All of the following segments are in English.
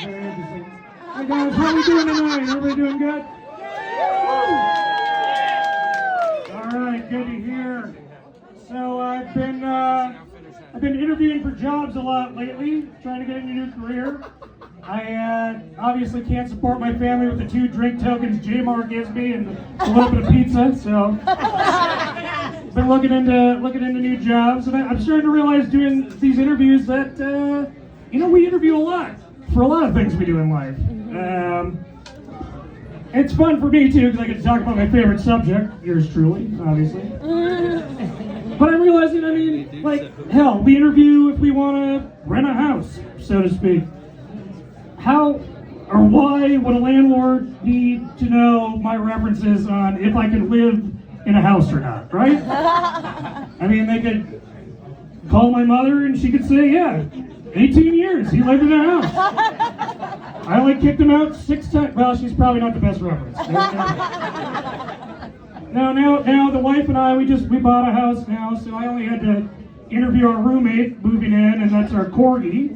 Very interesting. Hey guys, how we doing tonight? Everybody doing good? All right, good to hear. So I've been interviewing for jobs a lot lately, trying to get a new career. I obviously can't support my family with the 2 drink tokens J-Mar gives me and a little bit of pizza, so been looking into new jobs, and I'm starting to realize doing these interviews that we interview a lot for a lot of things we do in life. It's fun for me too because I get to talk about my favorite subject, yours truly, obviously. But I'm realizing, like, hell, we interview if we want to rent a house, so to speak. How or why would a landlord need to know my references on if I can live in a house or not, right? I mean, they could call my mother and she could say, yeah, 18 years, he lived in a house. I only kicked him out 6 times. Well, she's probably not the best reference. Now, the wife and I, we bought a house now, so I only had to interview our roommate moving in, and that's our corgi.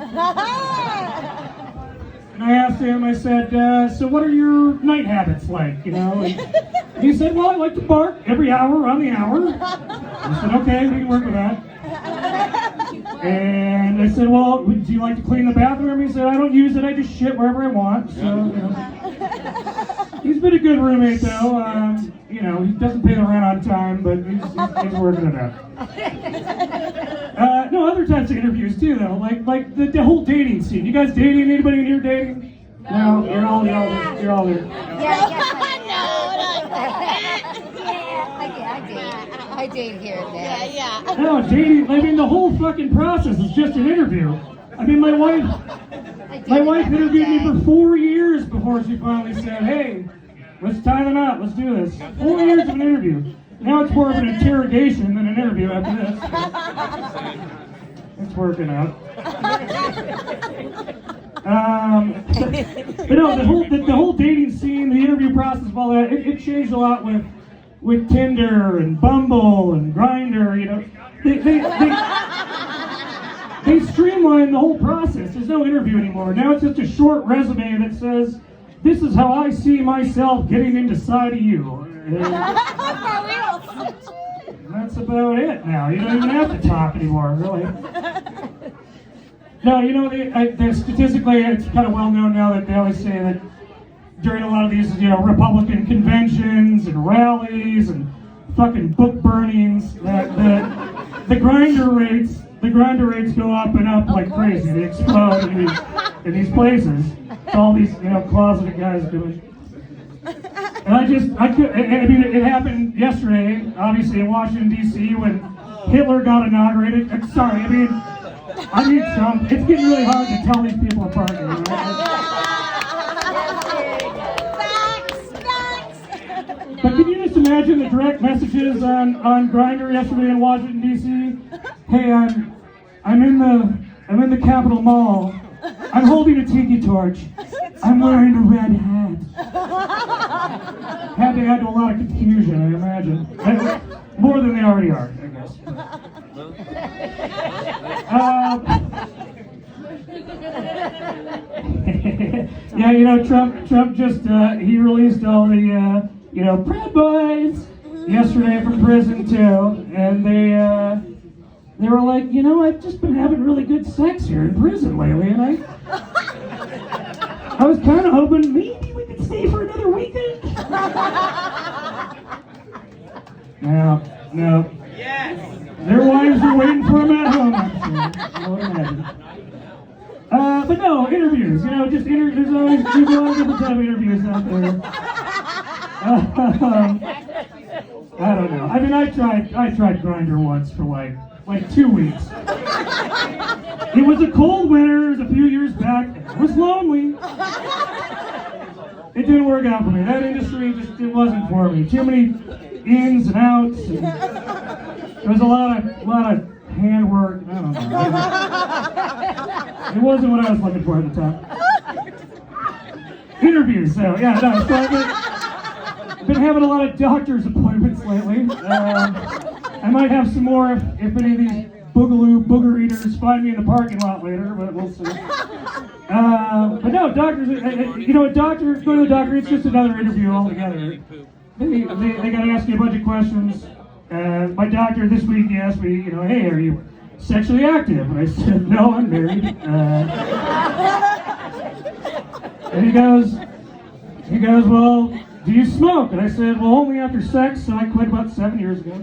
And I asked him, I said, so what are your night habits like, And he said, well, I like to bark every hour on the hour. I said, okay, we can work with that. And I said, well, do you like to clean the bathroom? He said, I don't use it, I just shit wherever I want. So, he's been a good roommate, though. He doesn't pay the rent on time, but he's working it out. Other types of interviews, too, though, like the whole dating scene. You guys dating? Anybody in here dating? No, you're all there. I date here and there. Yeah. No, dating, I mean, the whole fucking process is just an interview. I mean, my wife interviewed me for 4 years before she finally said, hey, let's tie the knot, let's do this. 4 years of an interview. Now it's more of an interrogation than an interview after this. It's working out. But no, the whole dating scene, the interview process of all that, it changed a lot with Tinder and Bumble and Grindr. They streamlined the whole process. There's no interview anymore. Now it's just a short resume that says, this is how I see myself getting inside of you. And that's about it now. You don't even have to talk anymore, really. No, statistically, it's kind of well known now that they always say that during a lot of these, Republican conventions and rallies and fucking book burnings, that the grinder rates go up and up like crazy. They explode in these places. It's all these, closeted guys doing. And it happened yesterday, obviously in Washington D.C. when Hitler got inaugurated. Sorry, I mean Trump. It's getting really hard to tell these people apart. But can you just imagine the direct messages on Grindr yesterday in Washington D.C.? Hey, I'm in the Capitol Mall. I'm holding a tiki torch. I'm wearing a red hat. Had to add to a lot of confusion, I imagine. More than they already are, I guess. Trump just he released all the Proud Boys yesterday from prison too, and they were like, I've just been having really good sex here in prison lately, and I was kind of hoping maybe we could stay for another weekend. No. Yes. Their wives are waiting for them at home, I'm sure. But no, interviews. There's always a lot of different type of interviews out there. I don't know. I mean, I tried Grindr once for like 2 weeks. It was a cold winter. It was a few years back. I was lonely. It didn't work out for me. That industry it wasn't for me. Too many ins and outs. And there was a lot of handwork. I don't know. It wasn't what I was looking for at the time. Interviews, so yeah, no. So I've been having a lot of doctor's appointments lately. I might have some more if any of these booger eaters find me in the parking lot later, but we'll see. But But no, doctors, you know, doctors go to the doctor. It's just another interview altogether. They got to ask you a bunch of questions. My doctor this week he asked me, you know, hey, are you sexually active? And I said, no, I'm married. And he goes, well, do you smoke? And I said, well, only after sex, so I quit about 7 years ago.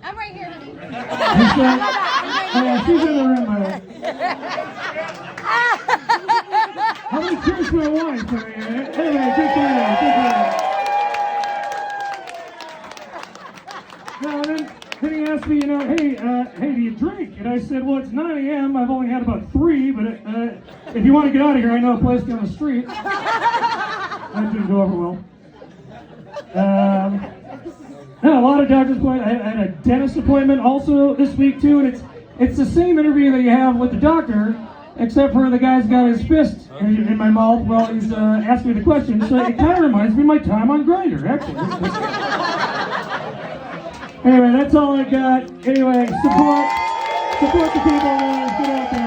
I'm right here, honey. He said, oh, yeah, she's in the room, by the way. How many cheers for my wife? Anyway, good for you, good for you. No, then he asked me, you know, hey, do you drink? And I said, well, it's 9 a.m. I've only had about 3, but if you want to get out of here, I know a place down the street. That didn't go over well. No, a lot of doctor's appointments. I had a dentist appointment also this week too, and it's the same interview that you have with the doctor, except for the guy's got his fist in my mouth while he's asking me the question. So it kind of reminds me of my time on Grindr, actually. Anyway, that's all I got. Anyway, support the people. Get out there.